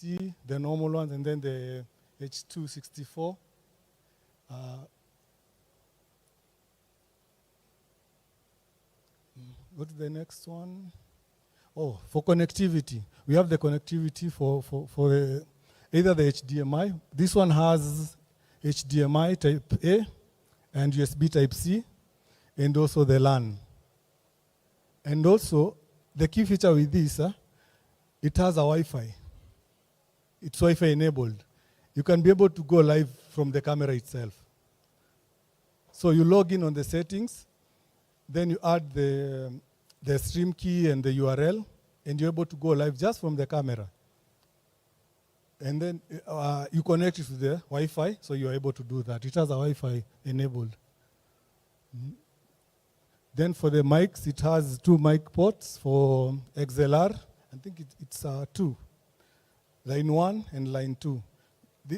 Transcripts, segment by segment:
H260, the normal ones, and then the H264. Go to the next one. Oh, for connectivity, we have the connectivity for either the HDMI. This one has HDMI type A and USB type C, and also the LAN. And also, the key feature with this, it has a Wi-Fi. It's Wi-Fi enabled. You can be able to go live from the camera itself. So you log in on the settings, then you add the stream key and the URL, and you're able to go live just from the camera. And then you connect it to the Wi-Fi, so you're able to do that. It has a Wi-Fi enabled. Then for the mics, it has 2 mic ports for XLR. I think it's 2. Line 1 and line 2.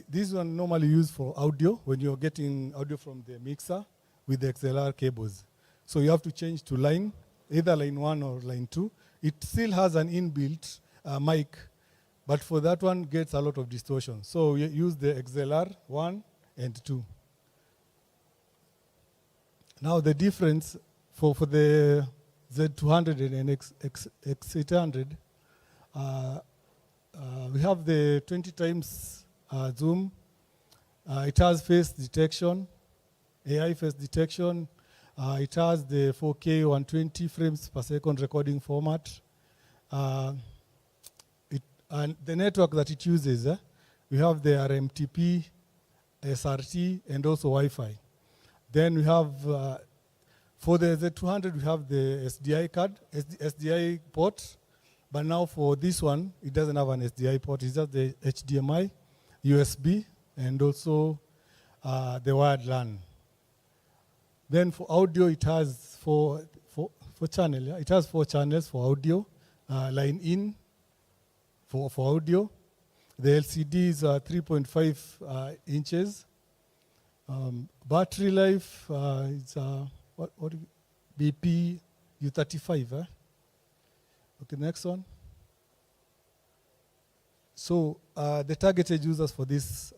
This one normally used for audio, when you're getting audio from the mixer with the XLR cables. So you have to change to line, either line 1 or line 2. It still has an inbuilt mic, but for that one gets a lot of distortion. So you use the XLR 1 and 2. Now the difference for the Z200 and X800, we have the 20 times zoom. It has face detection, AI face detection. It has the 4K 120 frames per second recording format. And the network that it uses, we have the RMTP, SRT, and also Wi-Fi. Then we have, for the Z200, we have the SDI card, SDI port. But now for this one, it doesn't have an SDI port. It's just the HDMI, USB, and also the wired LAN. Then for audio, it has four channels. Yeah? It has 4 channels for audio. Line in for audio. The LCD is 3.5 inches. Battery life is BP U35. Okay, next one. So the targeted users for this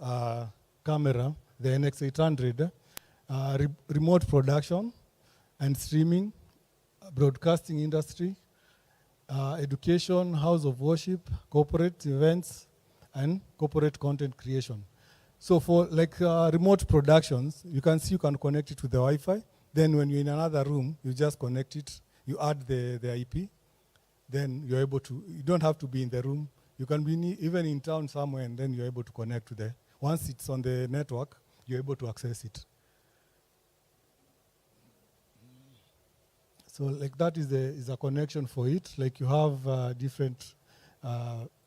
camera, the NX800, remote production and streaming, broadcasting industry, education, house of worship, corporate events, and corporate content creation. So for like remote productions, you can see you can connect it to the Wi-Fi. Then when you're in another room, you just connect it, you add the IP, then you're able to, you don't have to be in the room. You can be even in town somewhere, and then you're able to connect to the, once it's on the network, you're able to access it. So like that is a connection for it. Like you have different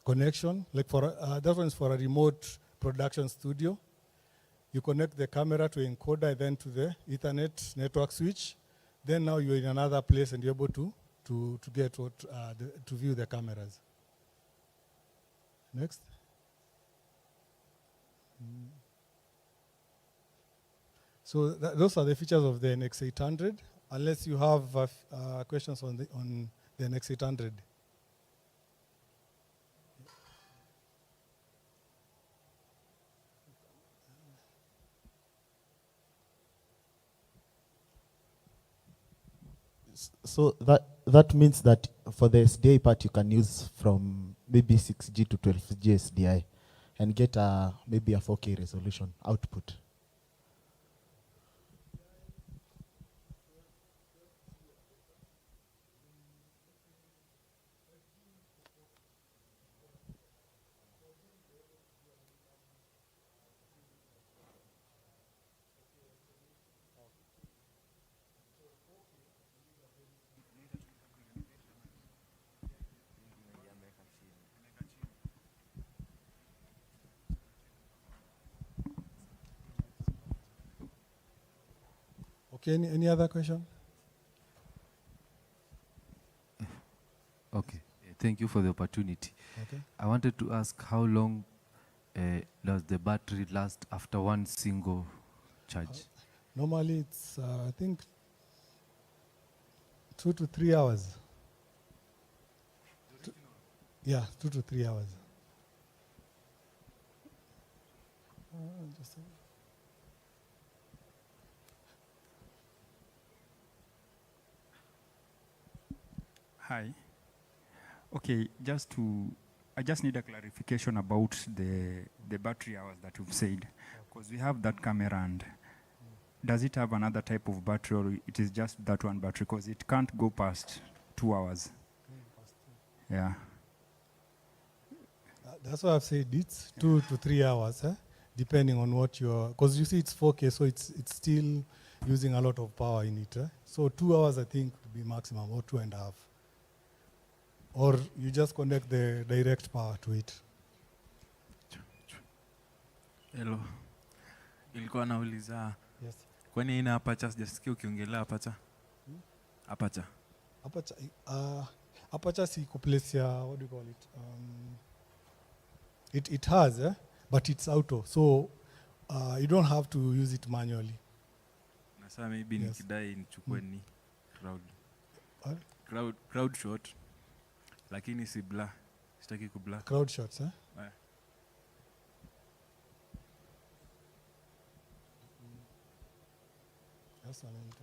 connection. Like for that one is for a remote production studio. You connect the camera to encoder, then to the Ethernet network switch. Then now you're in another place and you're able to get what to view the cameras. Next. So those are the features of the NX800. Unless you have questions on the NX800. So that means that for the SDI part, you can use from maybe 6G to 12G SDI and get maybe a 4K resolution output. Okay, any other question? Okay, thank you for the opportunity. Okay. I wanted to ask how long does the battery last after one single charge? Normally it's, I think, 2 to 3 hours. Yeah, 2 to 3 hours. Just a- Hi. Okay, I just need a clarification about the battery hours that you've said, because we have that camera and does it have another type of battery or it is just that one battery? Because it can't go past 2 hours. Yeah. That's why I've said it's 2 to 3 hours, depending on what you're, because you see it's 4K, so it's still using a lot of power in it. So 2 hours, I think, would be maximum, or 2.5. Or you just connect the direct power to it. Hello. Ilikuwa nauliza Yes. kwani ina aperture, sijasikia ukiongelea aperture. Aperture. Aperture si place ya, what do you call it? It has, but it's auto, so you don't have to use it manually. Na sasa maybe Yes. nikidai nichukue ni crowd. What? Crowd shot. Lakini si blur. Sitaki kubla. Crowd shots, That's one minute,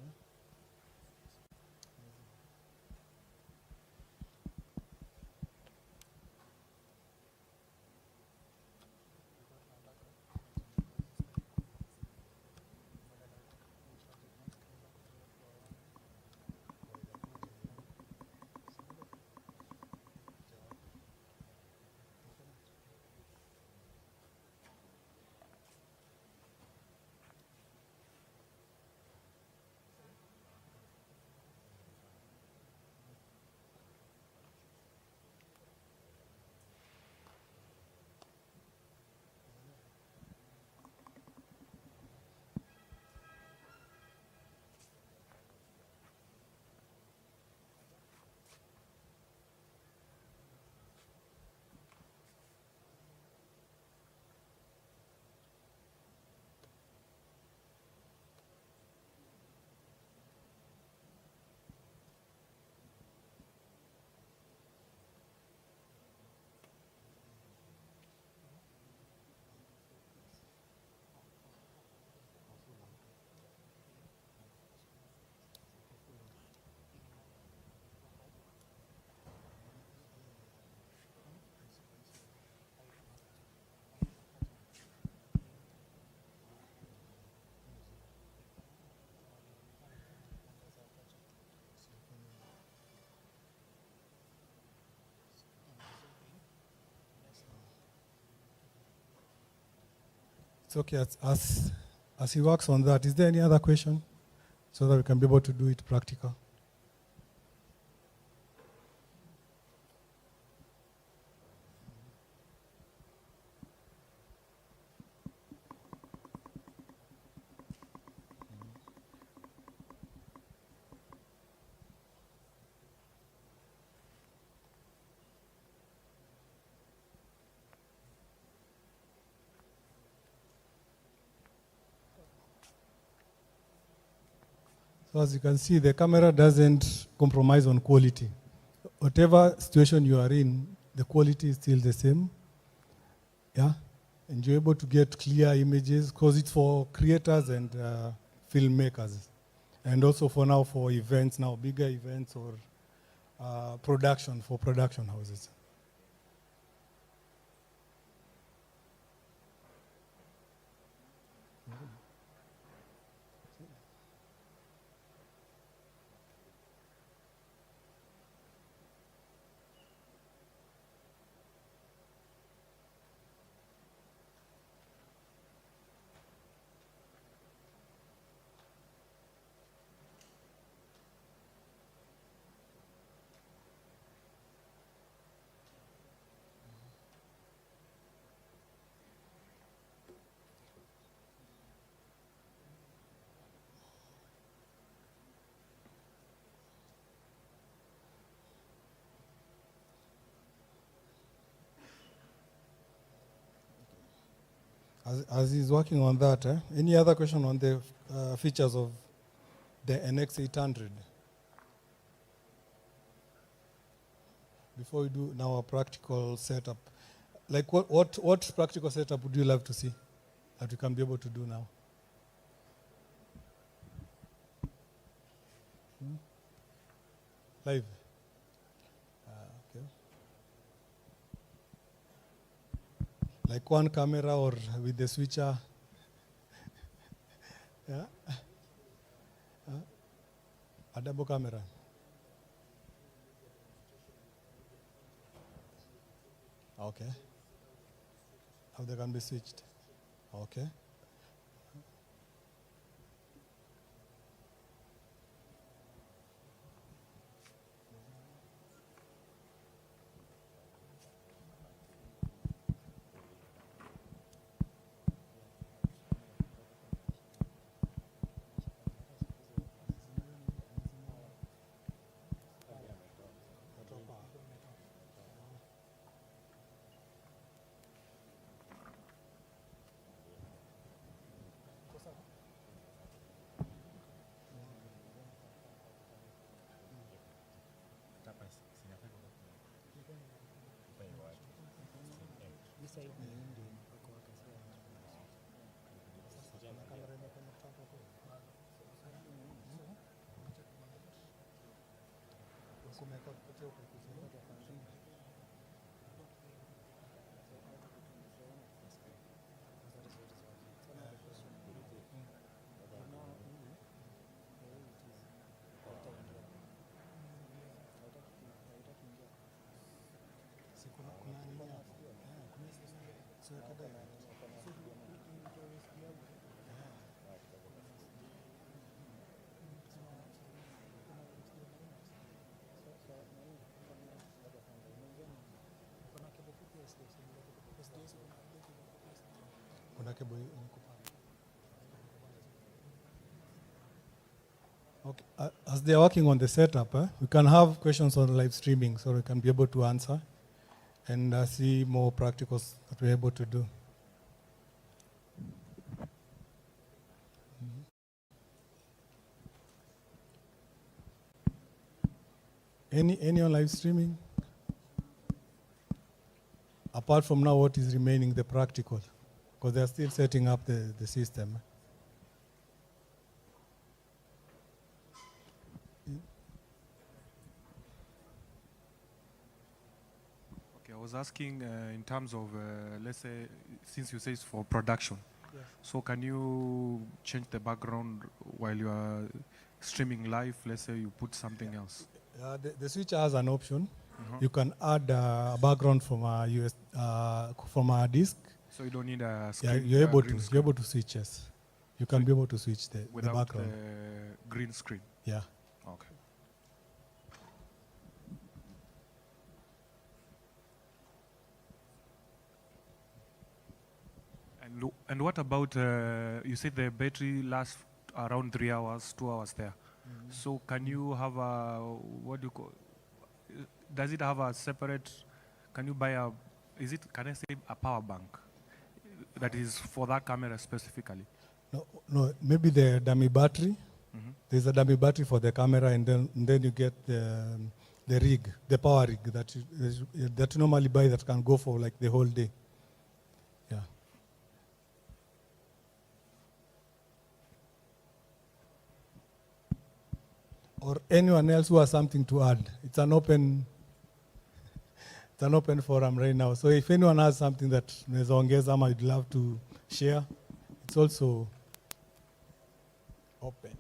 It's okay. As he works on that, is there any other question so that we can be able to do it practical? So as you can see, the camera doesn't compromise on quality. Whatever situation you are in, the quality is still the same. Yeah, and you're able to get clear images because it's for creators and filmmakers, and also for now for events, now bigger events or production for production houses. As he's working on that, any other question on the features of the NX800? Before we do now a practical setup, like what practical setup would you love to see? that we can be able to do now. Live. Okay. Like one camera or with the switcher. Yeah. A double camera. Okay. How they can be switched. Okay. Okay. As they are working on the setup, we can have questions on live streaming so we can be able to answer and see more practicals that we're able to do. Any on live streaming? Apart from now, what is remaining, the practical? Because they're still setting up the system. Okay, I was asking in terms of, let's say, since you say it's for production, Yes. so can you change the background while you are streaming live? Let's say you put something else. The switcher has an option. Uh-huh. You can add a background from a from a disk. So you don't need a Yeah, screen. you're able green to. screen You're able to switch. Yes, you can So be able to switch the without background. the green screen. Yeah. Okay. And what about, you said the battery lasts around 3 hours, 2 hours there. So can you have a, what do you call, does it have a separate, can you buy a, can I say a power bank that is for that camera specifically? No, maybe the dummy battery. Mhm. There's a dummy battery for the camera, and then you get the rig, the power rig that you normally buy that can go for like the whole day. Yeah. Or anyone else who has something to add. It's an open forum right now. So if anyone has something that mnaeza ama you'd love to share, it's also open.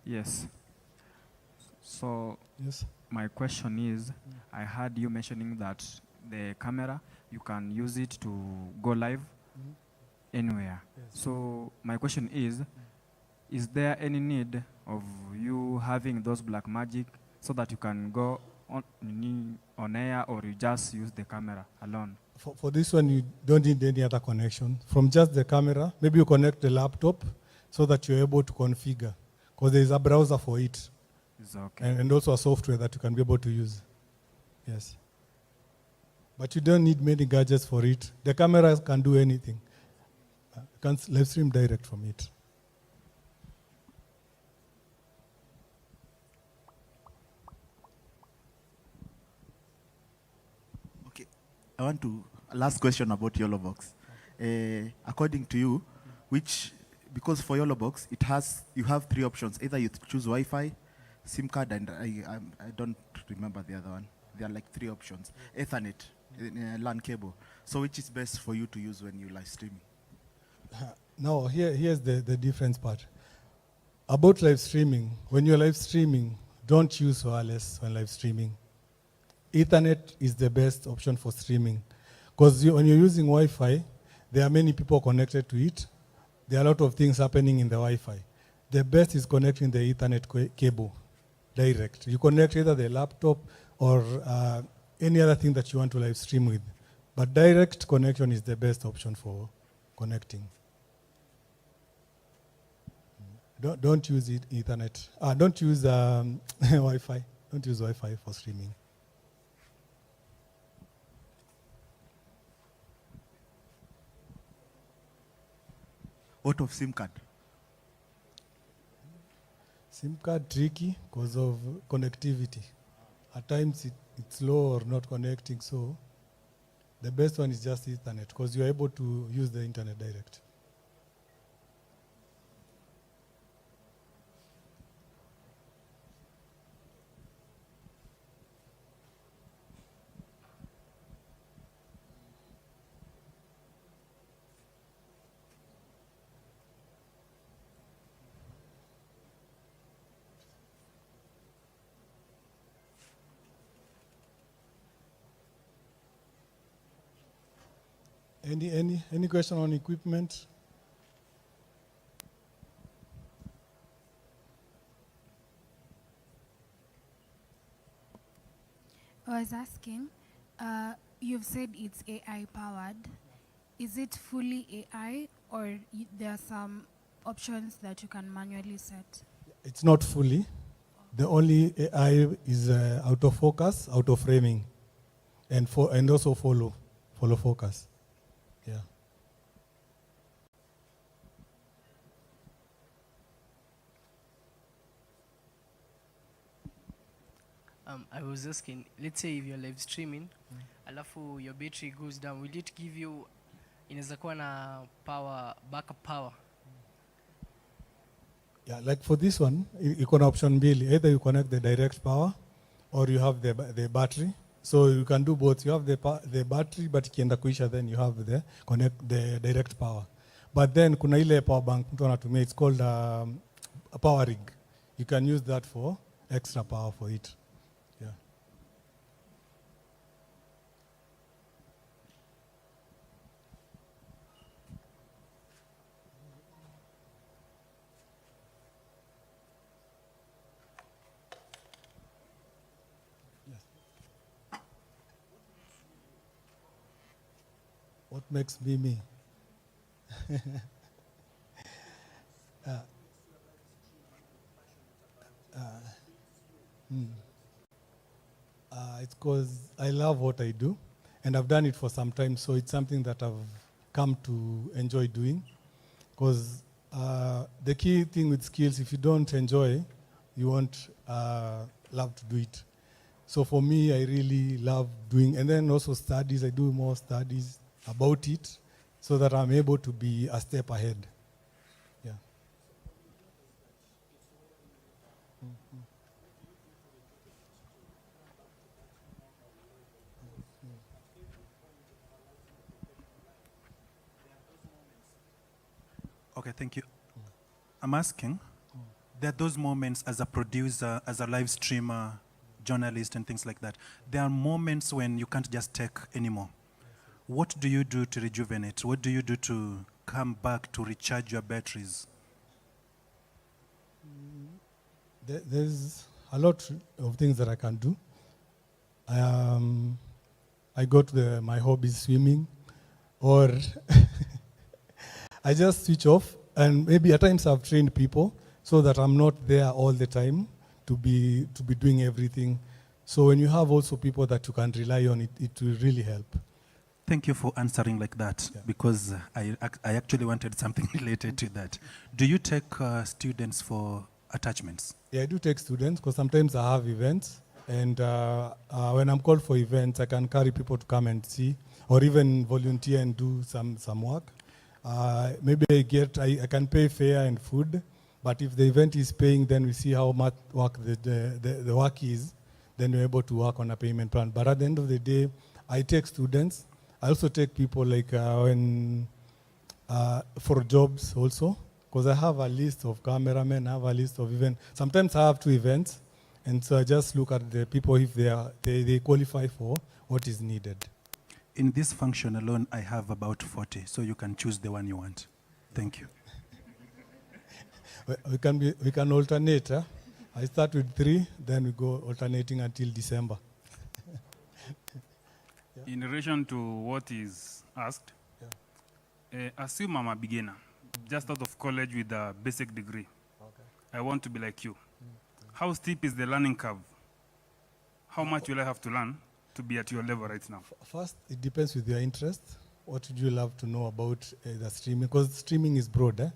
Yes. So Yes. my question is, I heard you mentioning that the camera, you can use it to go live anywhere. Yes. So my question is there any need of you having those black magic so that you can go on air, or you just use the camera alone? For this one, you don't need any other connection. From just the camera, maybe you connect the laptop so that you're able to configure, because there is a browser for it, It's okay. and also a software that you can be able to use. Yes. But you don't need many gadgets for it. The camera can do anything. You can live stream direct from it. Okay. I want to last question about YOLO box. According to you, because for YOLO box you have 3 options. Either you choose Wi-Fi, SIM card, and I don't remember the other one. There are like 3 options. Ethernet, LAN cable. So which is best for you to use when you live streaming? Now, here's the difference part. About live streaming, when you're live streaming, don't use wireless when live streaming. Ethernet is the best option for streaming. Because when you're using Wi-Fi, there are many people connected to it. There are a lot of things happening in the Wi-Fi. The best is connecting the Ethernet cable direct. You connect either the laptop or any other thing that you want to live stream with. But direct connection is the best option for connecting. Don't use Ethernet. Don't use Wi-Fi. Don't use Wi-Fi for streaming. What of SIM card? SIM card tricky because of connectivity. At times it's slow or not connecting, so the best one is just Ethernet because you're able to use the internet direct. Any question on equipment? I was asking, you've said it's AI powered. Is it fully AI or there are some options that you can manually set? It's not fully. The only AI is autofocus, auto framing, and also follow focus. Yeah. I was asking, let's say if you're live streaming, alafu your battery goes down, will it give you, inaweza kuwa na power, backup power? Yeah, like for this one, you can option mbili. Either you connect the direct power or you have the battery. So you can do both. You have the battery, but ikienda kuisha, then you have the direct power. But then kuna ile power bank mtu anatumia, it's called a power rig. You can use that for extra power for it. Yeah. What makes me me? It's because I love what I do, and I've done it for some time, so it's something that I've come to enjoy doing. Because the key thing with skills, if you don't enjoy, you won't love to do it. So for me, I really love doing, and then also studies, I do more studies about it so that I'm able to be a step ahead. Yeah. Okay, thank you. I'm asking, there are those moments as a producer, as a live streamer, journalist and things like that. There are moments when you can't just take anymore. What do you do to rejuvenate? What do you do to come back to recharge your batteries? There's a lot of things that I can do. I got my hobby swimming, or I just switch off. And maybe at times I've trained people so that I'm not there all the time to be doing everything. So when you have also people that you can rely on, it will really help. Thank you for answering like that, because I actually wanted something related to that. Do you take students for attachments? Yeah, I do take students because sometimes I have events, and when I'm called for events, I can carry people to come and see, or even volunteer and do some work. Maybe I can pay fare and food, but if the event is paying, then we see how much work the work is, then we're able to work on a payment plan. But at the end of the day, I take students. I also take people like for jobs also, because I have a list of cameramen, I have a list of events. Sometimes I have 2 events, and so I just look at the people if they qualify for what is needed. In this function alone, I have about 40, so you can choose the one you want. Thank you. We can alternate. Huh? I start with 3, then we go alternating until December. In relation to what is asked, assume I'm a beginner, just out of college with a basic degree. Okay. I want to be like you. How steep is the learning curve? How much will I have to learn to be at your level right now? First, it depends with your interest. What would you love to know about the streaming? Because streaming is broad. Eh?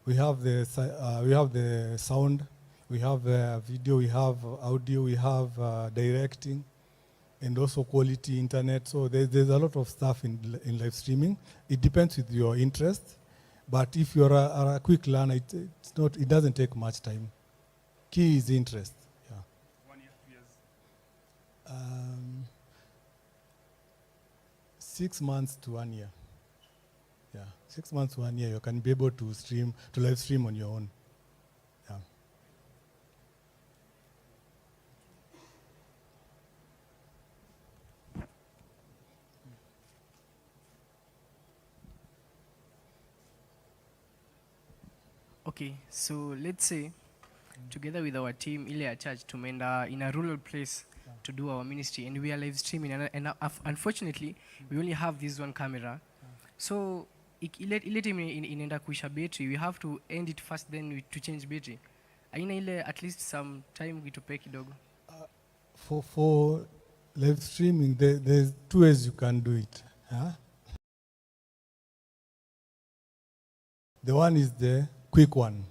We have the sound, we have video, we have audio, we have directing, and also quality internet. So there's a lot of stuff in live streaming. It depends with your interest, but if you're a quick learner, it doesn't take much time. Key is interest. Yeah. 1 year, 2 years? 6 months to 1 year. Yeah, 6 months to 1 year, you can be able to live stream on your own. Yeah. Okay, so let's say together with our team, Ilya Church, tumeenda in a rural place to do our ministry, and we are live streaming, and unfortunately, we only have this one camera. So ile time inaenda kuisha battery, we have to end it first, then to change battery. Aina ile at least some time witupe kidogo. For live streaming, there's 2 ways you can do it. Huh? The one is the quick one.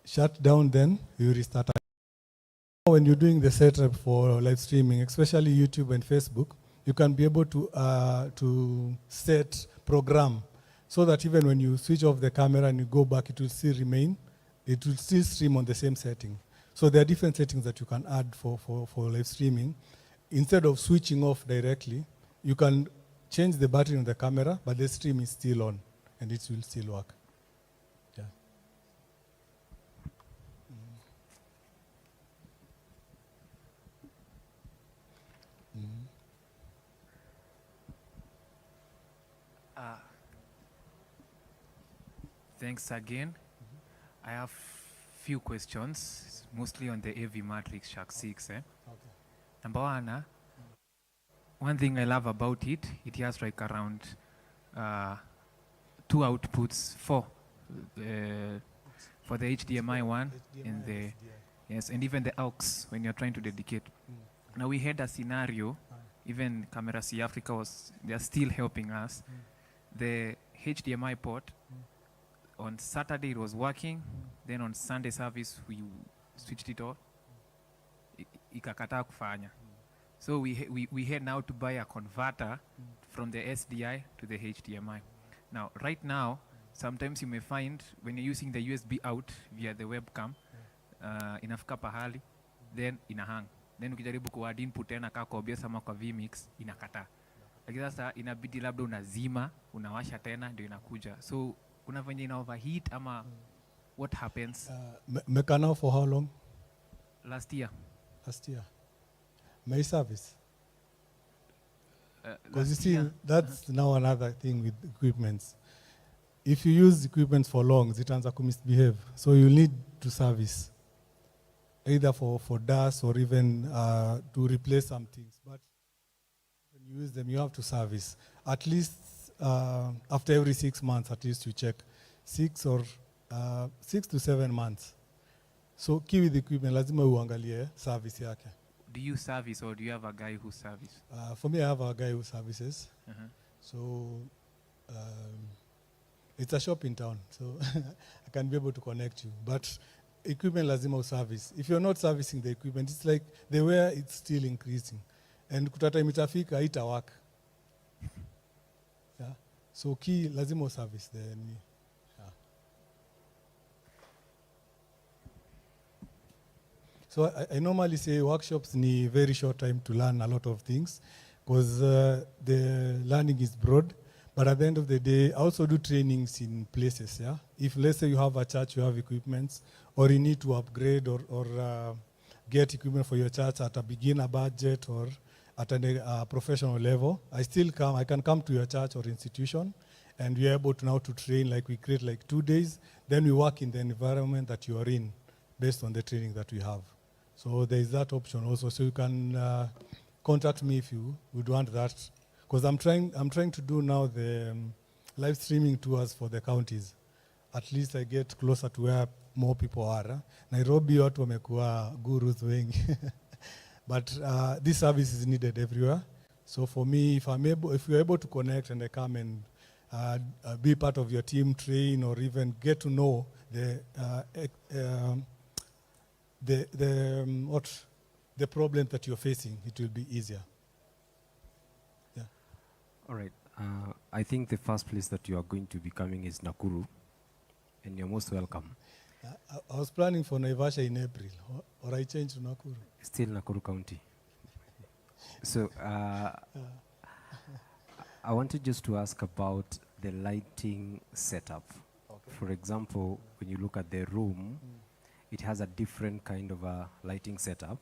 Shut down, then you restart. When you're doing the setup for live streaming, especially YouTube and Facebook, you can be able to set program so that even when you switch off the camera and you go back, it will still remain. It will still stream on the same setting. So there are different settings that you can add for live streaming. Instead of switching off directly, you can change the battery on the camera, but the stream is still on, and it will still work. Yeah. Thanks again. I have few questions, mostly on the AV Matrix Shark 6. Okay. Number one, one thing I love about it, it has like around 2 outputs, 4 for the HDMI one, and the yes, and even the aux when you're trying to dedicate. Now we had a scenario, even Camera C Africa they're still helping us. The HDMI port, on Saturday it was working, then on Sunday service we switched it off. Ikakataa kufanya. So we had now to buy a converter from the SDI to the HDMI. Now, right now, sometimes you may find when you're using the USB out via the webcam, inafika pahali, then inahang. Then ukijaribu kuadd input tena kwa OBS ama kwa vMix, inakataa. Lakini sasa inabidi labda unazima, unawasha tena ndio inakuja. So unafanya ina overheat ama what happens? Mekana for how long? Last year. Last year. My service. Because you see, that's now another thing with equipments. If you use equipment for long, it ends up misbehave. So you need to service. either for dust or even to replace some things. But when you use them, you have to service. At least after every 6 months, at least you check 6 to 7 months. So key with equipment, lazima uangalie service yake. Do you service or do you have a guy who services? For me, I have a guy who services. So it's a shop in town, so I can be able to connect you. But equipment lazima service. If you're not servicing the equipment, it's like the wear, it's still increasing. And kutata imitafika, ita work. Yeah. So key lazima service the enemy. So I normally say workshops need very short time to learn a lot of things because the learning is broad. But at the end of the day, I also do trainings in places. Yeah, if let's say you have a church, you have equipments, or you need to upgrade or get equipment for your church at a beginner budget or at a professional level, I can come to your church or institution, and we are able to now to train. Like we create like 2 days, then we work in the environment that you are in, based on the training that we have. So there is that option also. So you can contact me if you would want that, because I'm trying to do now the live streaming tours for the counties. At least I get closer to where more people are. Nairobi watu wamekuwa gurus wengi, but this service is needed everywhere. So for me, if you're able to connect and I come and be part of your team, train, or even get to know the problem that you're facing, it will be easier. Yeah. All right. I think the first place that you are going to be coming is Nakuru, and you're most welcome. I was planning for Naivasha in April, or I changed to Nakuru. Still Nakuru County. So I wanted just to ask about the lighting setup. Okay. For example, when you look at the room, it has a different kind of a lighting setup.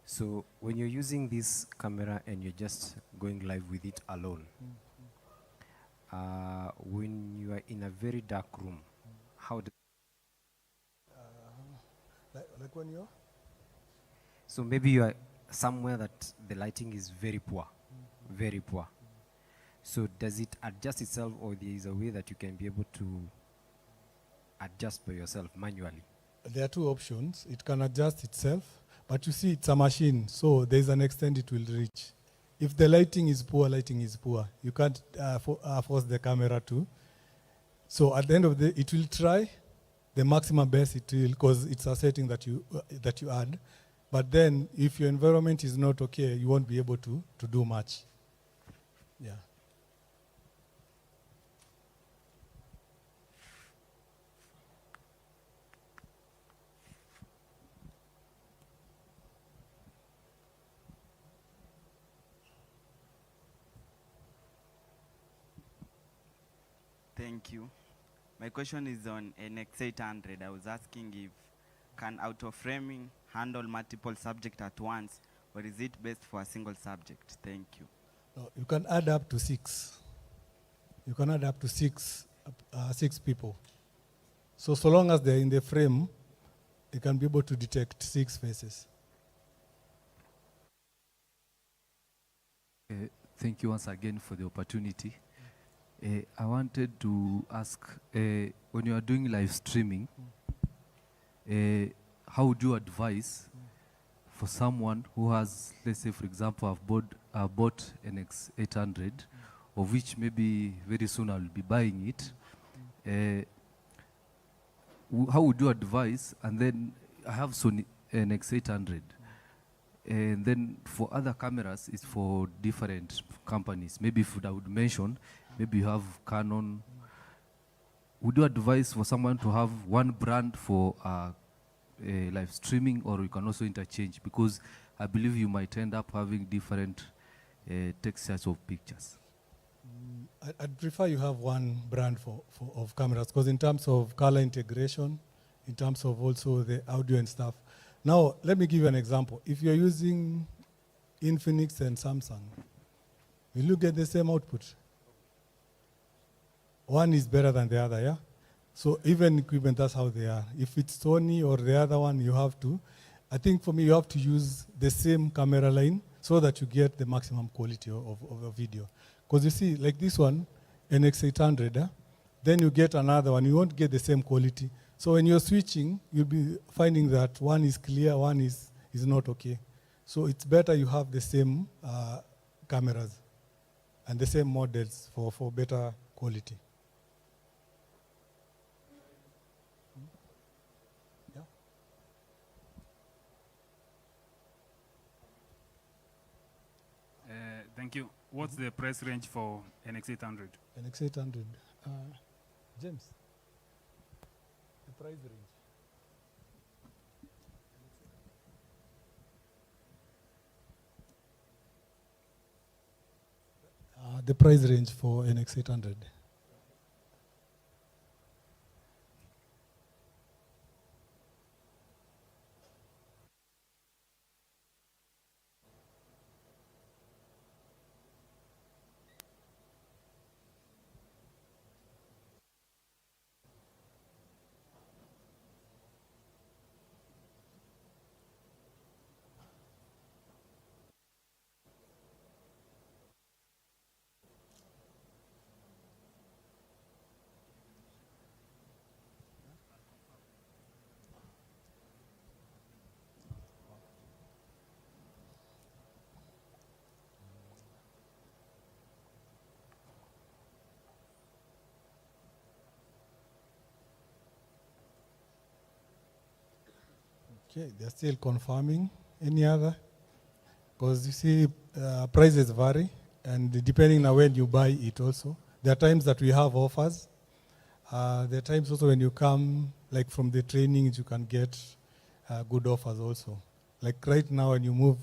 So when you're using this camera and you're just going live with it alone, when you are in a very dark room, how do like when you're? So maybe you are somewhere that the lighting is very poor, very poor. So does it adjust itself, or there is a way that you can be able to adjust by yourself manually? There are two options. It can adjust itself, but you see, it's a machine, so there's an extent it will reach. If the lighting is poor, lighting is poor. You can't force the camera to. So at the end of the day, it will try the maximum best it will, because it's a setting that you add. But then, if your environment is not okay, you won't be able to do much. Yeah. Thank you. My question is on NX800. I was asking if can auto-framing handle multiple subjects at once, or is it best for a single subject? Thank you. No, you can add up to 6. You can add up to six people. So long as they're in the frame, you can be able to detect 6 faces. Thank you once again for the opportunity. I wanted to ask, when you are doing live streaming, how would you advise for someone who has, let's say, for example, I've bought an X800, of which maybe very soon I'll be buying it. How would you advise? And then I have Sony an X800. And then for other cameras, it's for different companies. Maybe if I would mention, maybe you have Canon. Would you advise for someone to have one brand for live streaming, or you can also interchange? Because I believe you might end up having different textures of pictures. I'd prefer you have one brand of cameras, because in terms of color integration, in terms of also the audio and stuff. Now, let me give you an example. If you're using Infinix and Samsung, will you get the same output? One is better than the other, yeah? So even equipment, that's how they are. If it's Sony or the other one, you have to. I think for me, you have to use the same camera line so that you get the maximum quality of a video. Because you see, like this one, NX800, then you get another one, you won't get the same quality. So when you're switching, you'll be finding that one is clear, one is not okay. So it's better you have the same cameras and the same models for better quality. Thank you. What's the price range for NX800? NX800. James, the price range. The price range for NX800. Okay, they're still confirming. Any other? Because you see, prices vary, and depending on when you buy it also. There are times that we have offers. There are times also when you come, like from the trainings, you can get good offers also. Like right now, when you move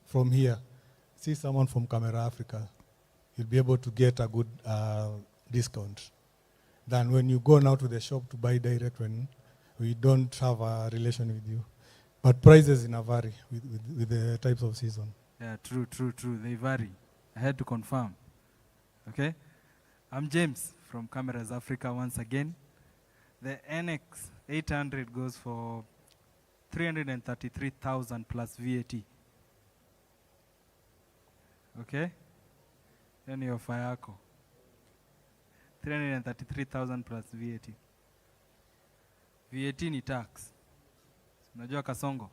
from here, see someone from Camera Africa, you'll be able to get a good discount than when you go now to the shop to buy direct when we don't have a relation with you. But prices vary with the types of season. Yeah, true. They vary. I had to confirm. Okay? I'm James from Cameras Africa once again. The NX800 goes for 333,000 plus VAT. Okay? Then your Fayako. 333,000 plus VAT. VAT ni tax. Unajua Kasongo?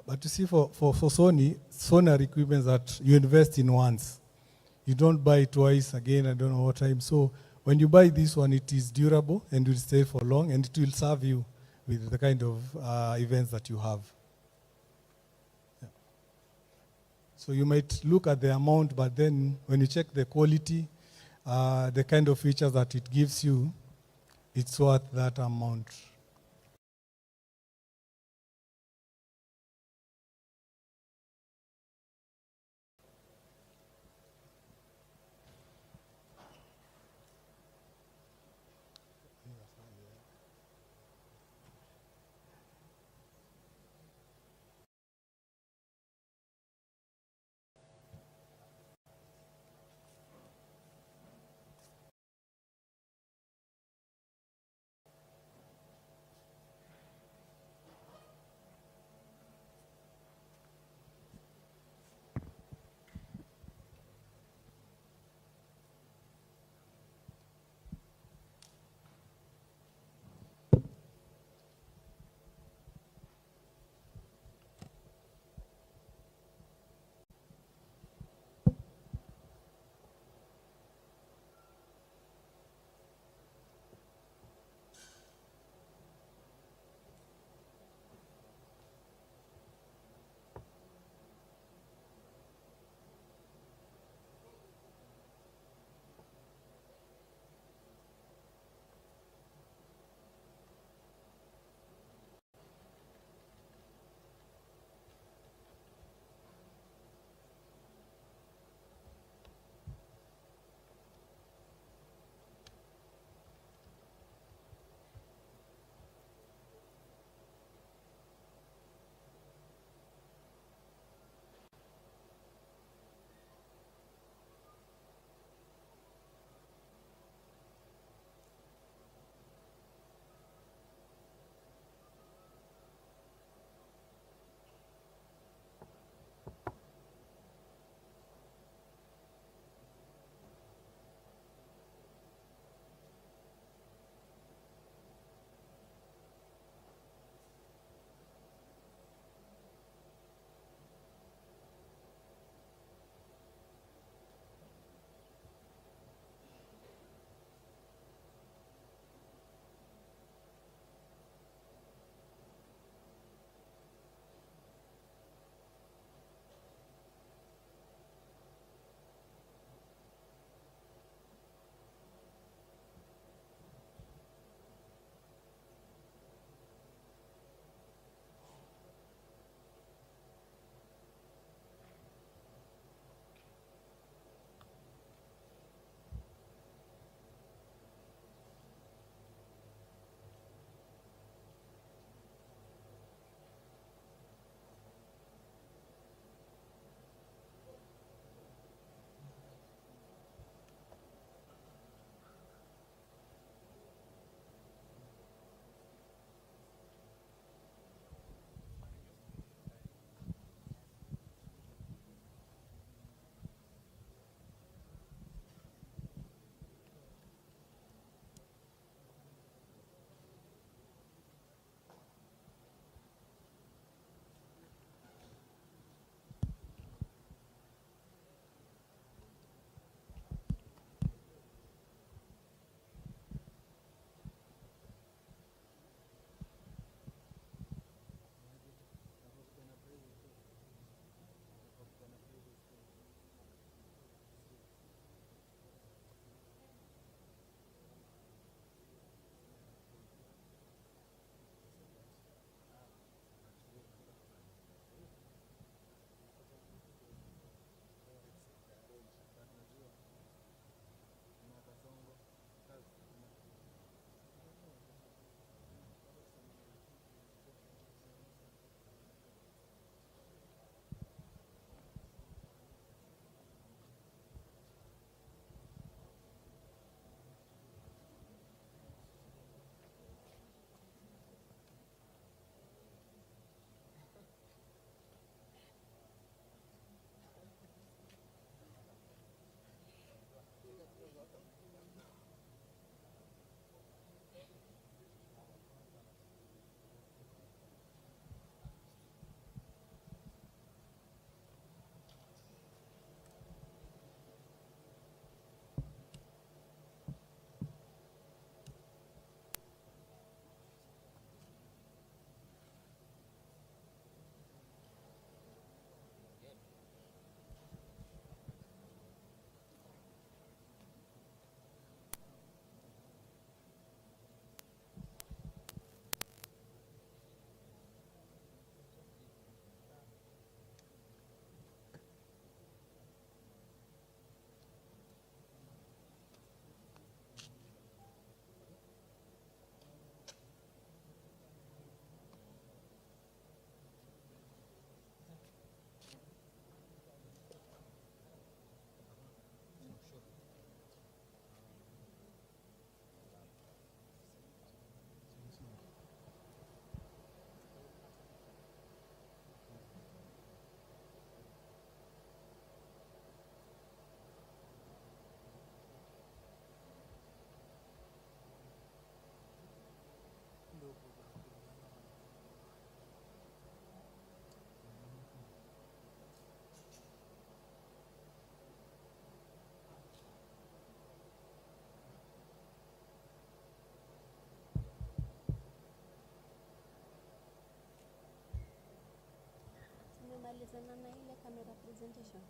But you see, for Sony are equipment that you invest in once. You don't buy twice again, I don't know what time. So when you buy this one, it is durable and will stay for long, and it will serve you with the kind of events that you have. Yeah. So you might look at the amount, but then when you check the quality, the kind of features that it gives you, it's worth that amount. Umemalizana na ile camera presentation?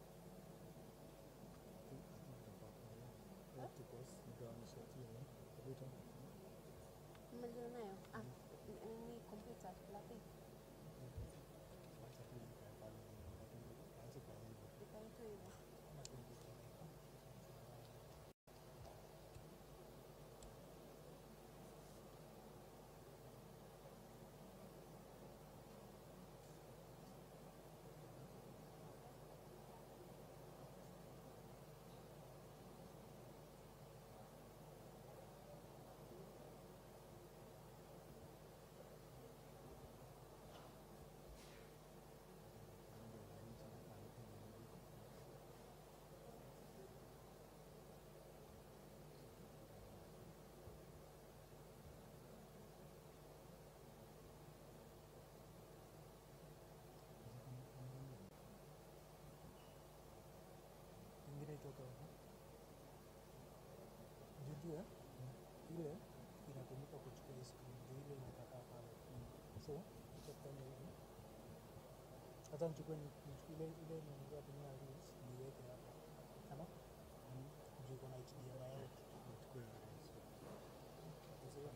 Umemalizana nayo? Ni computer lapi? Ikaitwa hivyo. Ingine itoka huko. Jujue ile inatumika kuchukua screen juu ile inakataa pale. So tutafanya hivi. Hata nichukue ile nilikuwa tumia reels niweke hapa. Kama juu kuna HDMI out. Nichukue reels. Sasa hiyo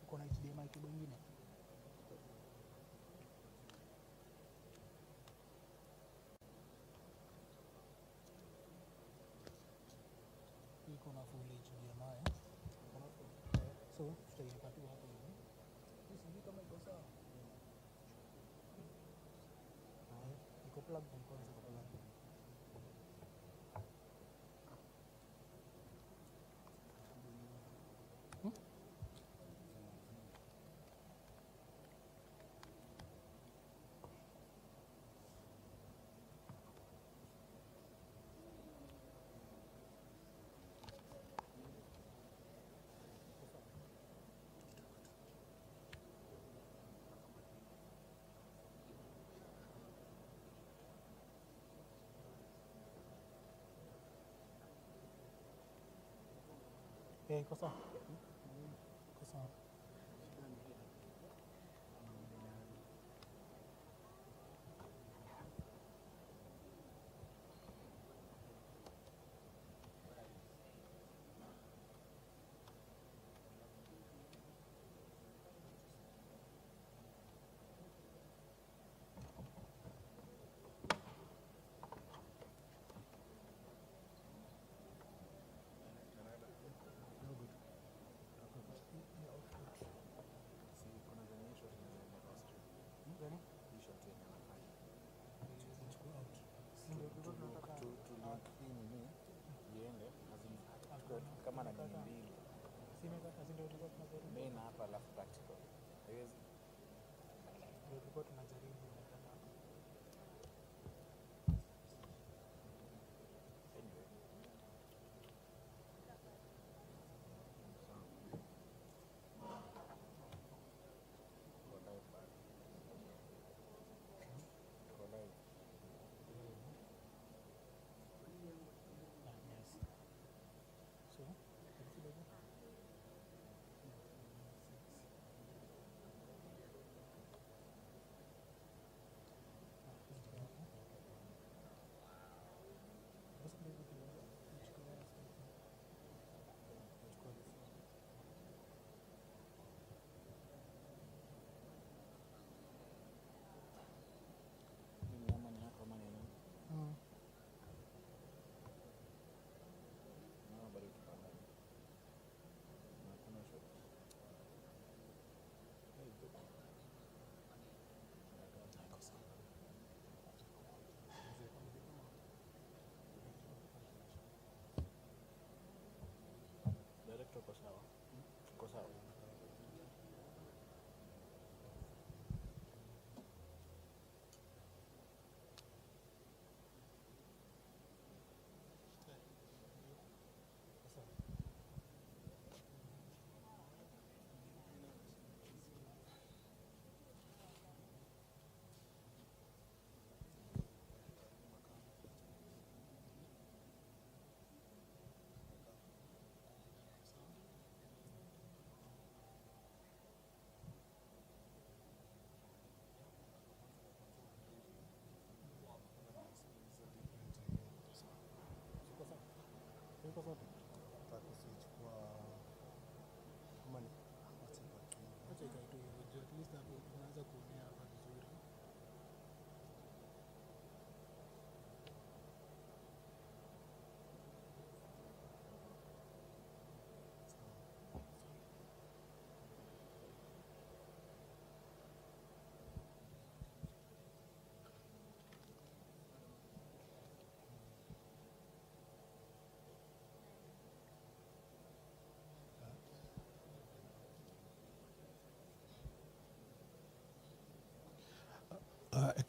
uko na HDMI cable nyingine? Iko na full HDMI. So tutaiweka tu hapo hivi. Sijui kama iko sawa. Iko plug in kwanza kwa plug. Iko sawa? Iko sawa. Kama na mbili main hapa alafu practical haiwezi ndio tulikuwa tunajaribu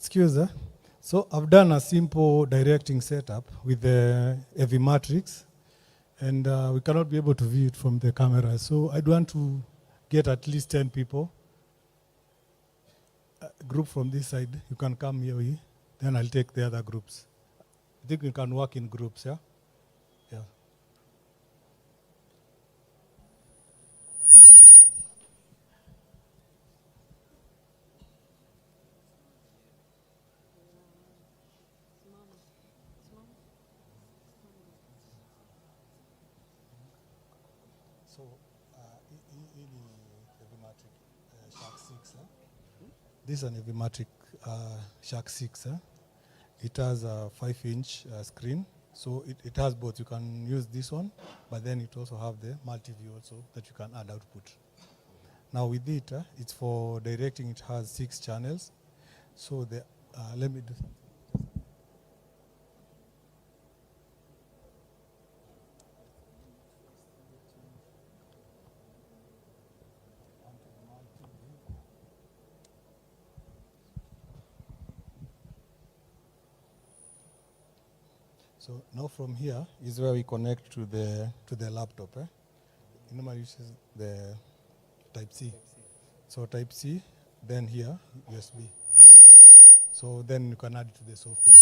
Excuse me. So I've done a simple directing setup with the AV matrix, and we cannot be able to view it from the camera. So I'd want to get at least 10 people. A group from this side, you can come here, then I'll take the other groups. I think we can work in groups, yeah? Yeah. So, hii ni Evimatic Shark 6. This is an Evimatic Shark 6. It has a 5-inch screen, so it has both. You can use this one, but then it also have the multi-view also that you can add output. Now with it, it's for directing. It has 6 channels. So let me do something. So now from here is where we connect to the laptop. It normally uses the Type C. So Type C, then here USB. So then you can add it to the software.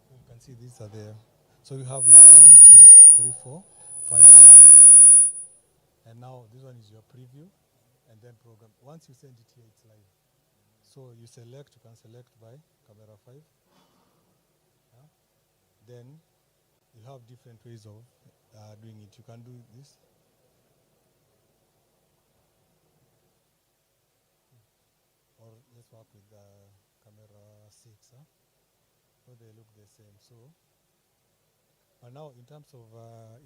So you can see these are there. So you have like 1, 2, 3, 4, 5, 6. And now this one is your preview, and then program. Once you send it here, it's live. So you can select by camera 5. Yeah. Then you have different ways of doing it. You can do this. Or let's work with the camera 6. So they look the same. So, but now in terms of,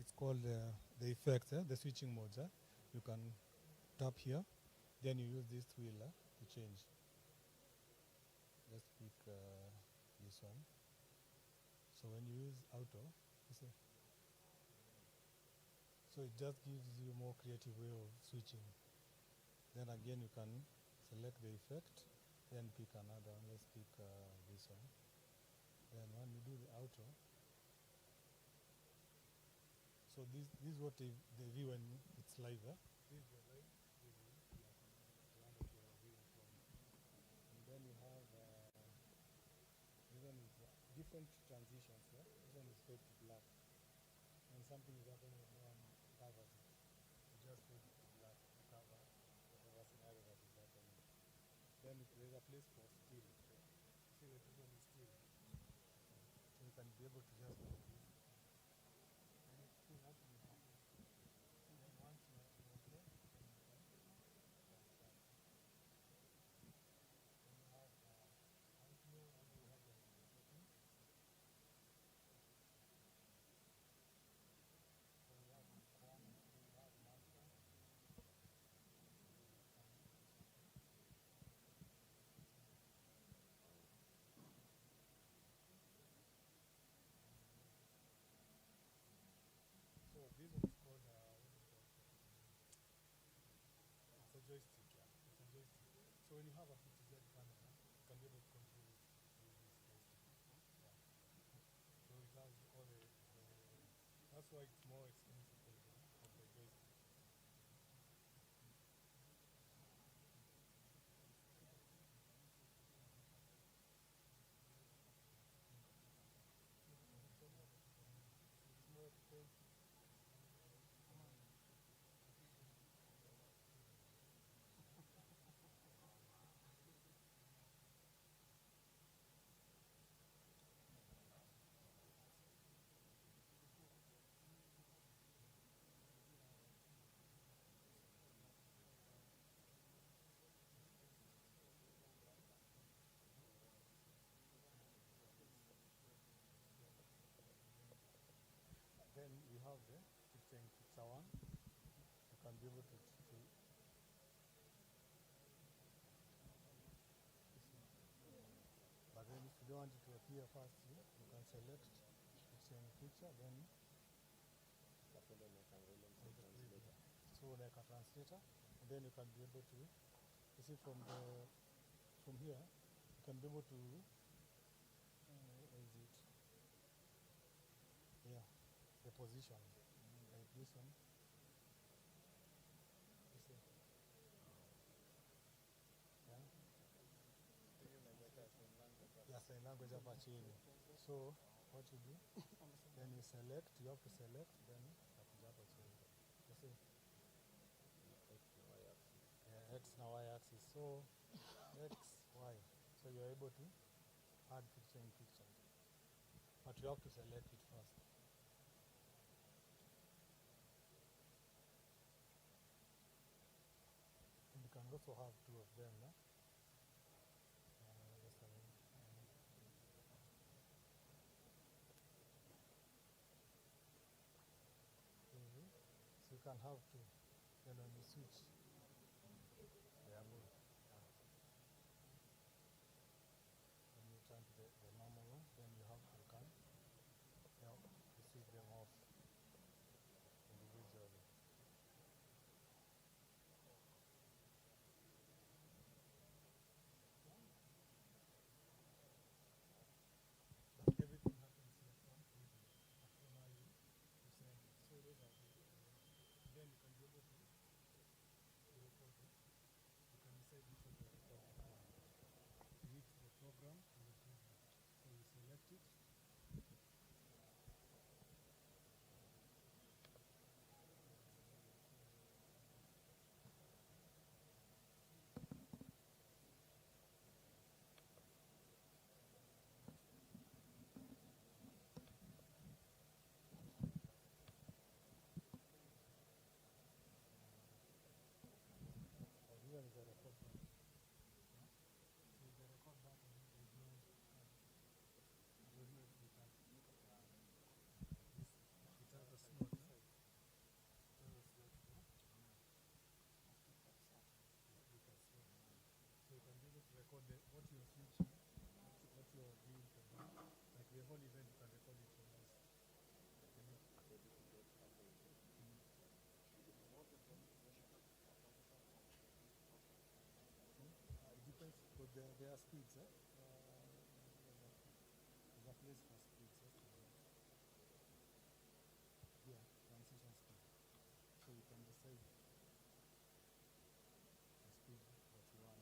it's called the effects, the switching modes. You can tap here, then you use this wheel to change. Let's pick this one. So when you use auto, you see, so it just gives you more creative way of switching. Then again, you can select the effect, then pick another one. Let's pick this one. Then when you do the auto, so this is what they view when it's live. This is the live. This is the one that you are viewing from. And then you have this one is different transitions. This one is fade to black. When something is happening, no one covers it. You just fade it to black to cover whatever scenario that is happening. Then there's a place for still. See that this one is still. So you can be able to just do this. And it's still happening. Then once you're okay, then you can start. Then you have audio, and you have the settings. So you have one, you have master. So this one is called, it's a joystick, It's a joystick. So when you have a 50Z camera, you can be able to control it with this joystick. Yeah. So it has all that's why it's more expensive because of the joystick. It's more expensive. Then you have the 15 picture one. You can be able to but then if you don't want it to appear fast, you can select 15 picture, then so like a translator, and then you can be able to, you see from here, you can be able to, what is it? Yeah, the position, like this one. You see? Yeah. Yeah, sign language hapa chini. So what you do, then you select, you have to select, then utakuja hapa chini. You see? Yeah, X na Y axis. So X, Y. So you're able to add picture in picture. But you have to select it first. And you can also have two of them, no? Just a minute. So you can have two. Then when you switch, they are moved. When you turn to the normal one, then you can you switch them off individually. But everything happens here from after now you send it. So those are then you can be able to record it. You can decide which one you're recording. You hit the program and the program. So you select it. Here is the record button. With the record button, there's no button. It has a slot. It has a slot here. So you can be able to record what you're switching, what you're doing for that. Like the whole event, you can record it from this. It depends, because there are speeds. There's a place for speeds. Yeah, transition speed. So you can decide the speed that you want.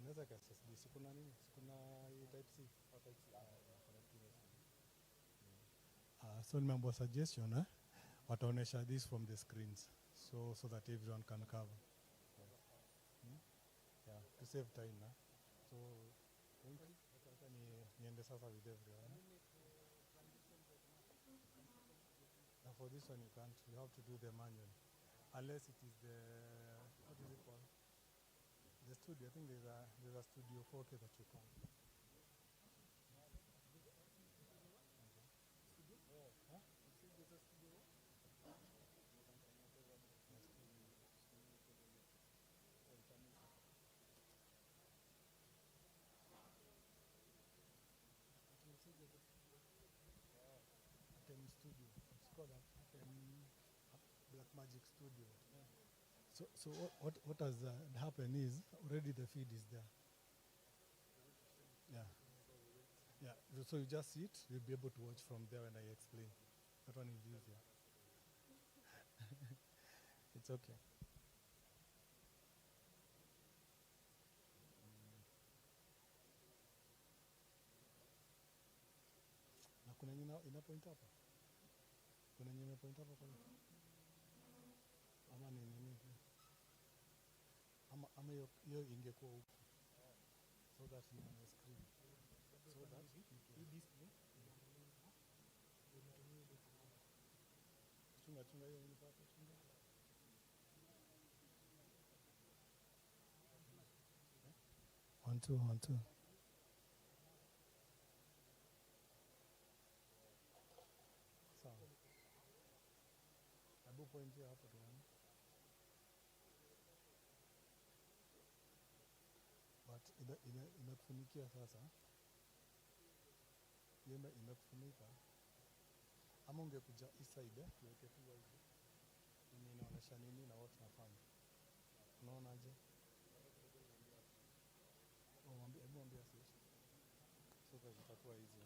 Unaweza ka SSD. Sikuna nini? Sikuna hii type C. So nimeambiwa suggestion wataonesha this from the screens so that everyone can cover. Yeah, to save time so hata niende sasa with everyone. Now for this one you have to do the manual unless it is the, what is it called? The studio. I think there's a studio 4K that you can. Atem Studio. It's called Atem Black Magic Studio. So what has happened is already the feed is there. Yeah. So you just see it. You'll be able to watch from there when I explain. That one is easier. It's okay. Na kuna nyingine ina point hapa. Kuna nyingine point hapa kwa hiyo. Ama ni nini? Ama hiyo ingekuwa huko. So that ni on the screen. So that hii display One, two, one, two. Sawa. Hebu point hiyo hapo tuone. But imekufunikia sasa. Imekufunika. Ama ungekuja hii side tuweke tu hivi. Yenye inaonyesha nini na what nafanya. Unaonaje? Hebu mwambie sisi. So kazi itakuwa easy.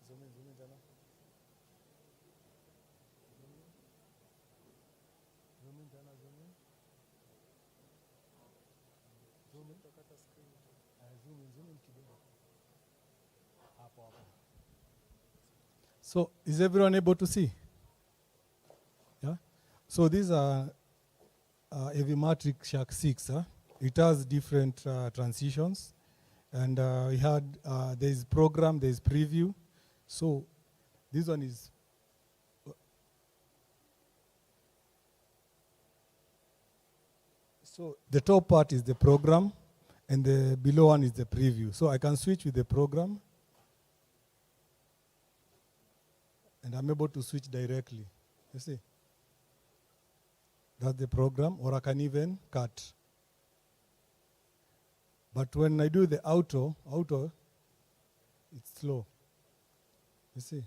Zoom in tena. Zoom in tena, zoom in. Zoom in. Zoom in kidogo. Hapo hapo. So, is everyone able to see? Yeah? So these are Avimatrix Shark 6. It has different transitions. And we had, there is program, there is preview. So this one is, so the top part is the program, and the below one is the preview. So I can switch with the program, and I'm able to switch directly. You see? That's the program, or I can even cut. But when I do the auto, it's slow. You see?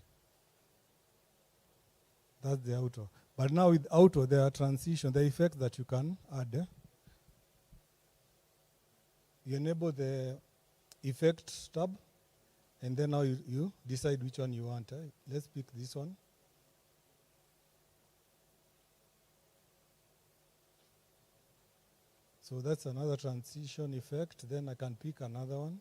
That's the auto. But now with auto, there are transition, the effects that you can add. You enable the effect tab, and then now you decide which one you want. Let's pick this one. So that's another transition effect. Then I can pick another one.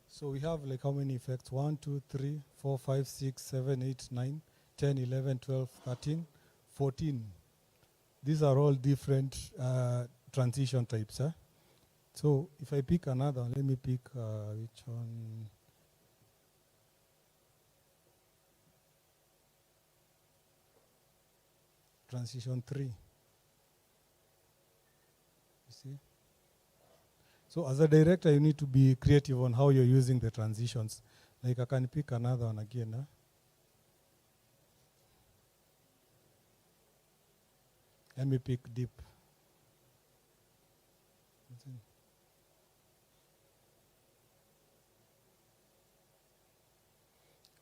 So we have like how many effects? 1, 2, 3, 4, 5, 6, 7, 8, 9, 10, 11, 12, 13, 14. These are all different transition types. So if I pick another one, let me pick which one? Transition 3. You see? So as a director, you need to be creative on how you're using the transitions. Like I can pick another one again. Let me pick deep.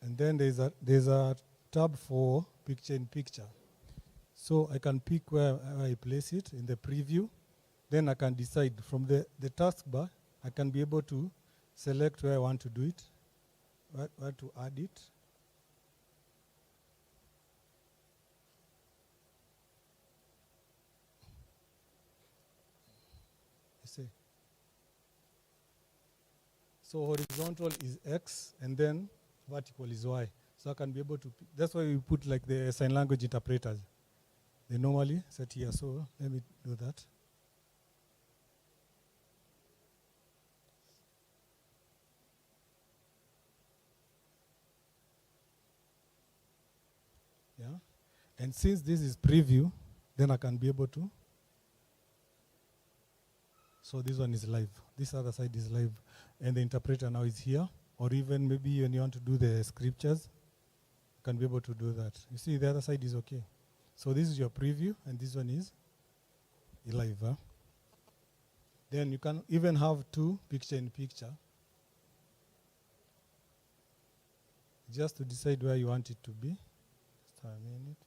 And then there's a tab for picture in picture. So I can pick where I place it in the preview. Then I can decide from the taskbar, I can be able to select where I want to do it, where to add it. You see? So horizontal is X, and then vertical is Y. So I can be able to, that's why we put like the sign language interpreters. They normally set here, so let me do that. Yeah, and since this is preview, then I can be able to. So this one is live. This other side is live, and the interpreter now is here. Or even maybe when you want to do the scriptures, you can be able to do that. You see, the other side is okay. So this is your preview, and this one is live. Then you can even have two picture in picture, just to decide where you want it to be. Just a minute.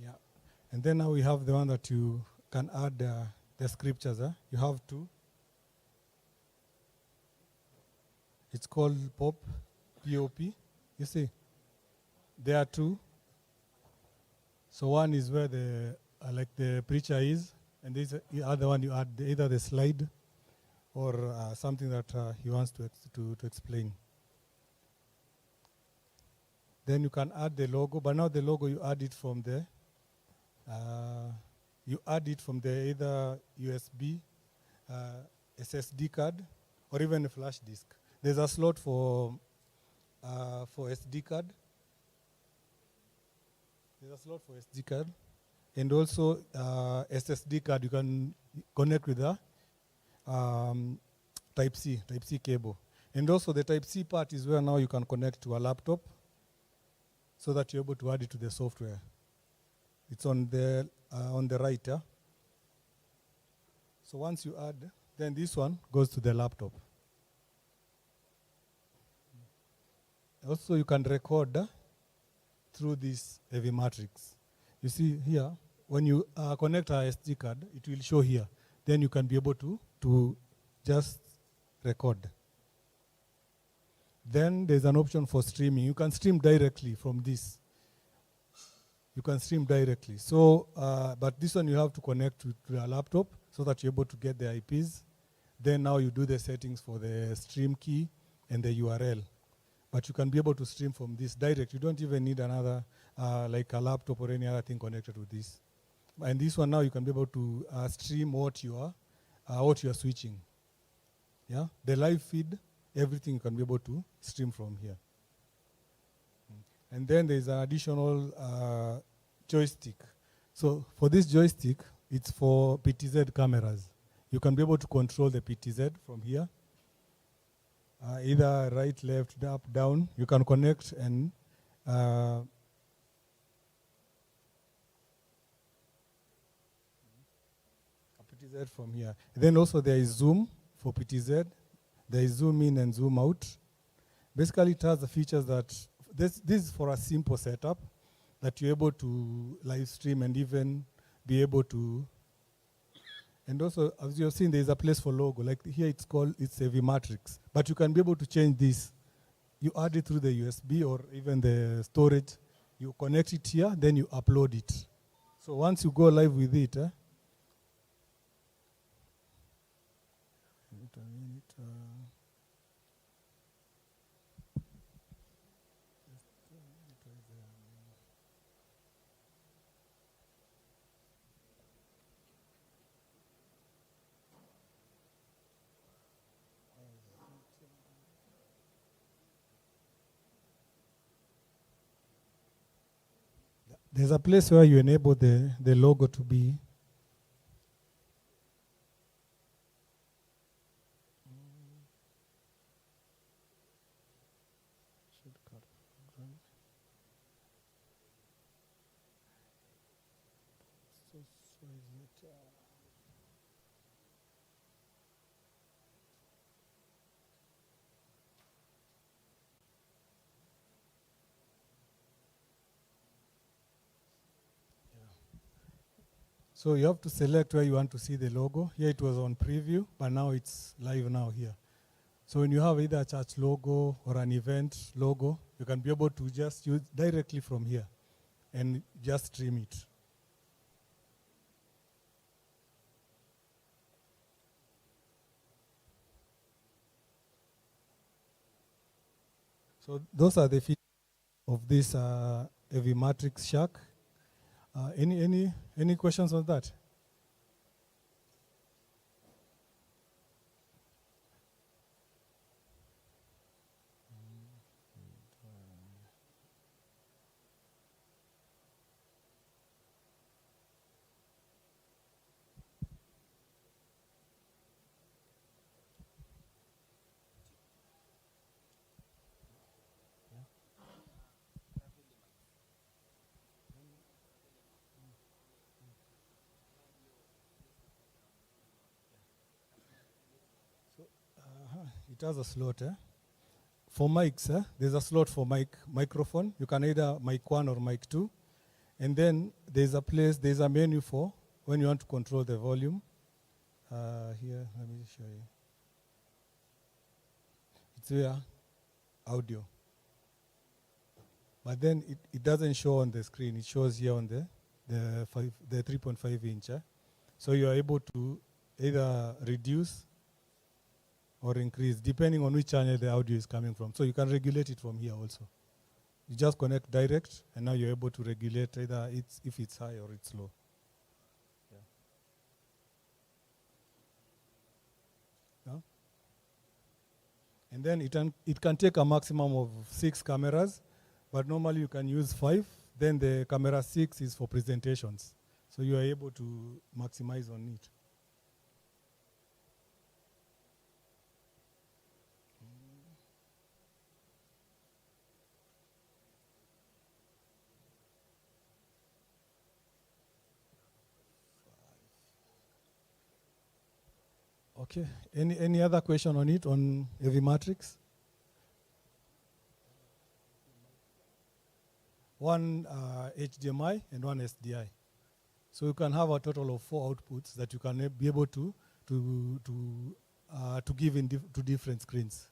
Yeah, and then now we have the one that you can add the scriptures. You have two. It's called POP, P-O-P. You see, there are two. So one is where the like the preacher is, and this the other one you add either the slide or something that he wants to explain. Then you can add the logo, but now the logo you add it from the either USB, SSD card, or even a flash disk. There's a slot for SD card. There's a slot for SD card, and also SSD card you can connect with a Type-C cable. And also the Type-C part is where now you can connect to a laptop so that you're able to add it to the software. It's on the right. So once you add, then this one goes to the laptop. Also, you can record through this heavy matrix. You see here, when you connect a SD card, it will show here. Then you can be able to just record. Then there's an option for streaming. You can stream directly from this. You can stream directly. So, but this one you have to connect to a laptop so that you're able to get the IPs. Then now you do the settings for the stream key and the URL. But you can be able to stream from this direct. You don't even need another, like a laptop or any other thing connected to this. And this one now you can be able to stream what you are switching. Yeah, the live feed, everything you can be able to stream from here. And then there's an additional joystick. So for this joystick, it's for PTZ cameras. You can be able to control the PTZ from here. Either right, left, up, down. You can connect and PTZ from here. Then also there is zoom for PTZ. There is zoom in and zoom out. Basically, it has the features that this is for a simple setup that you're able to live stream and even be able to. And also, as you've seen, there's a place for logo. Like here, it's AV Matrix. But you can be able to change this. You add it through the USB or even the storage. You connect it here, then you upload it. So once you go live with it, there's a place where you enable the logo to be. So you have to select where you want to see the logo. Here it was on preview, but now it's live now here. So when you have either a church logo or an event logo, you can be able to just use directly from here and just stream it. So those are the features of this AV Matrix Shark. Any questions on that? It has a slot. For mics, there's a slot for microphone. You can either mic 1 or mic 2. And then there's a menu for when you want to control the volume. Here, let me show you. It's here, audio. But then it doesn't show on the screen. It shows here on the 3.5 inch. So you are able to either reduce or increase, depending on which channel the audio is coming from. So you can regulate it from here also. You just connect direct, and now you're able to regulate either if it's high or it's low. Yeah. And then it can take a maximum of 6 cameras, but normally you can use 5. Then the camera 6 is for presentations. So you are able to maximize on it. Okay. Any other question on it, on AV Matrix? One, HDMI and one SDI. So you can have a total of 4 outputs that you can be able to give to different screens.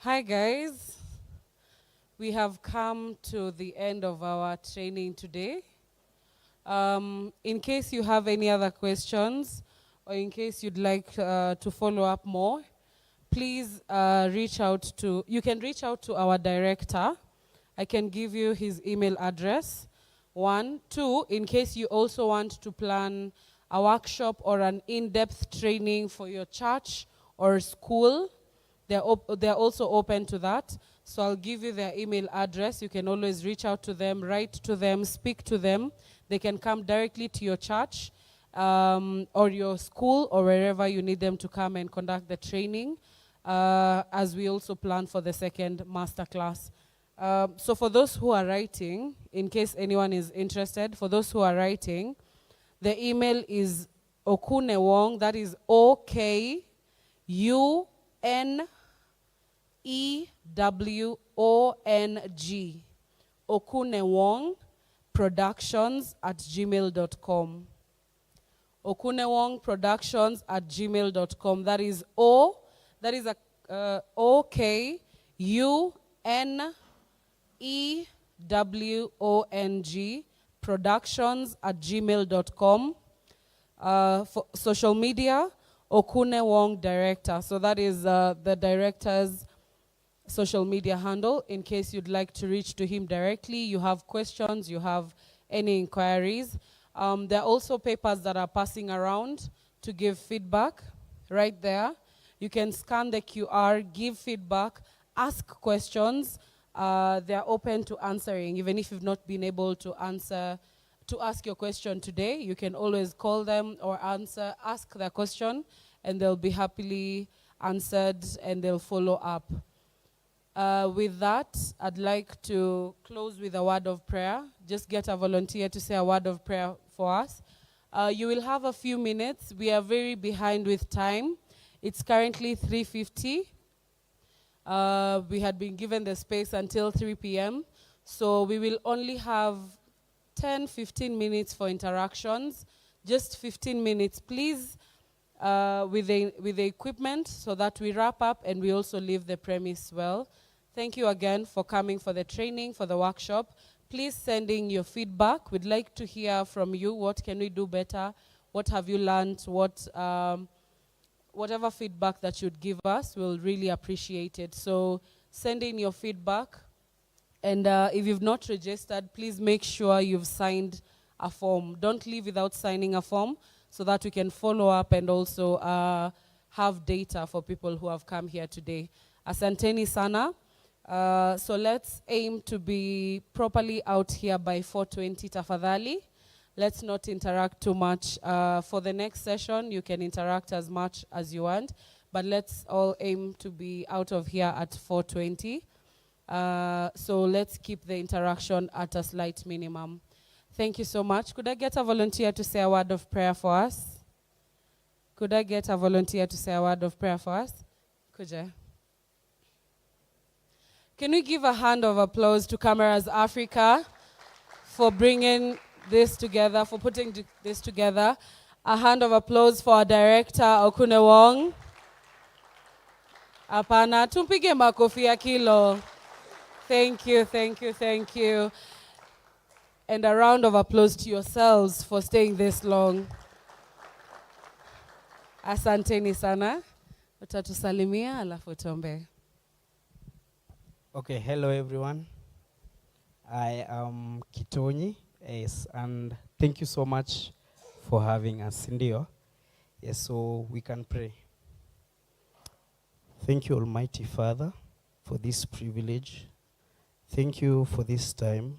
Hi guys, we have come to the end of our training today. In case you have any other questions or in case you'd like to follow up more, please you can reach out to our director. I can give you his email address. 1, 2, in case you also want to plan a workshop or an in-depth training for your church or school, they're also open to that. So I'll give you their email address. You can always reach out to them, write to them, speak to them. They can come directly to your church or your school or wherever you need them to come and conduct the training, as we also plan for the second masterclass. So for those who are writing, in case anyone is interested, for those who are writing, the email is okunewong, that is OKUNEWONG, Okunewong productions@gmail.com. Okunewong productions@gmail.com. That is OKUNEWONG productions@gmail.com. For social media, Okunewong Director. So that is the director's social media handle. In case you'd like to reach to him directly, you have questions, you have any inquiries. There are also papers that are passing around to give feedback right there. You can scan the QR, give feedback, ask questions. they're open to answering. Even if you've not been able to ask your question today, you can always call them or ask their question, and they'll be happily answered and they'll follow up. With that, I'd like to close with a word of prayer. Just get a volunteer to say a word of prayer for us. You will have a few minutes. We are very behind with time. It's currently 3:50. We had been given the space until 3 p.m. So we will only have 10-15 minutes for interactions. Just 15 minutes, please, with the equipment, so that we wrap up and we also leave the premise well. Thank you again for coming for the training, for the workshop. Please send in your feedback. We'd like to hear from you. What can we do better? What have you learned? Whatever feedback that you'd give us, we'll really appreciate it. So send in your feedback. And if you've not registered, please make sure you've signed a form. Don't leave without signing a form, so that we can follow up and also have data for people who have come here today. Asanteni sana. So let's aim to be properly out here by 4:20 tafadhali. Let's not interact too much. For the next session, you can interact as much as you want, but let's all aim to be out of here at 4:20. So let's keep the interaction at a slight minimum. Thank you so much. Could I get a volunteer to say a word of prayer for us? Could I get a volunteer to say a word of prayer for us? Could you? Can we give a hand of applause to Cameras Africa for bringing this together, for putting this together? A hand of applause for our director, Okune Wong. Apana, tumpige makofi ya kilo. Thank you, thank you, thank you. And a round of applause to yourselves for staying this long. Asanteni sana. Utatusalimia alafu tuombe. Okay, hello everyone. I am Kitonyi, yes, and thank you so much for having us, Ndio. Yes, so we can pray. Thank you, Almighty Father, for this privilege. Thank you for this time.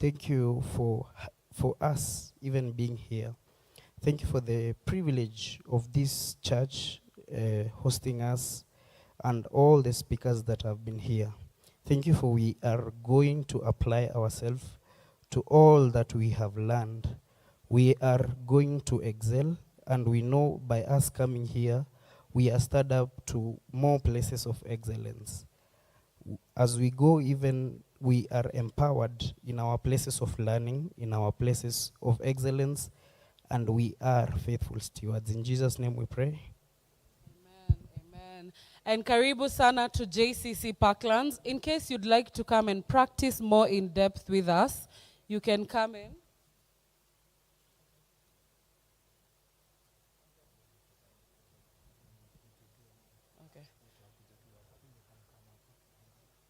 Thank you for us even being here. Thank you for the privilege of this church hosting us, and all the speakers that have been here. Thank you for we are going to apply ourselves to all that we have learned. We are going to excel, and we know by us coming here, we are stirred up to more places of excellence. As we go, even we are empowered in our places of learning, in our places of excellence, and we are faithful stewards. In Jesus' name we pray. And karibu sana to JCC Parklands. In case you'd like to come and practice more in depth with us, you can come in.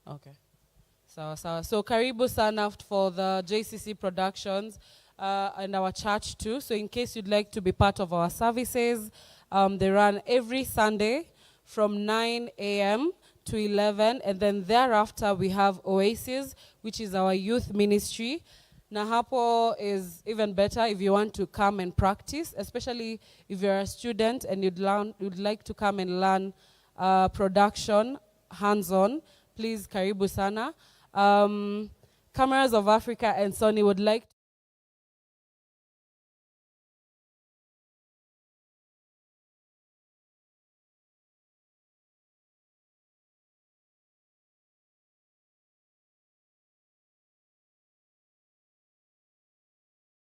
Okay. So karibu sana for the JCC Productions and our church too. So in case you'd like to be part of our services, they run every Sunday from 9 a.m. to 11, and then thereafter we have Oasis, which is our youth ministry. Na hapo is even better if you want to come and practice, especially if you're a student and you'd like to come and learn production, hands-on. Please, karibu sana. Cameras of Africa and Sony would like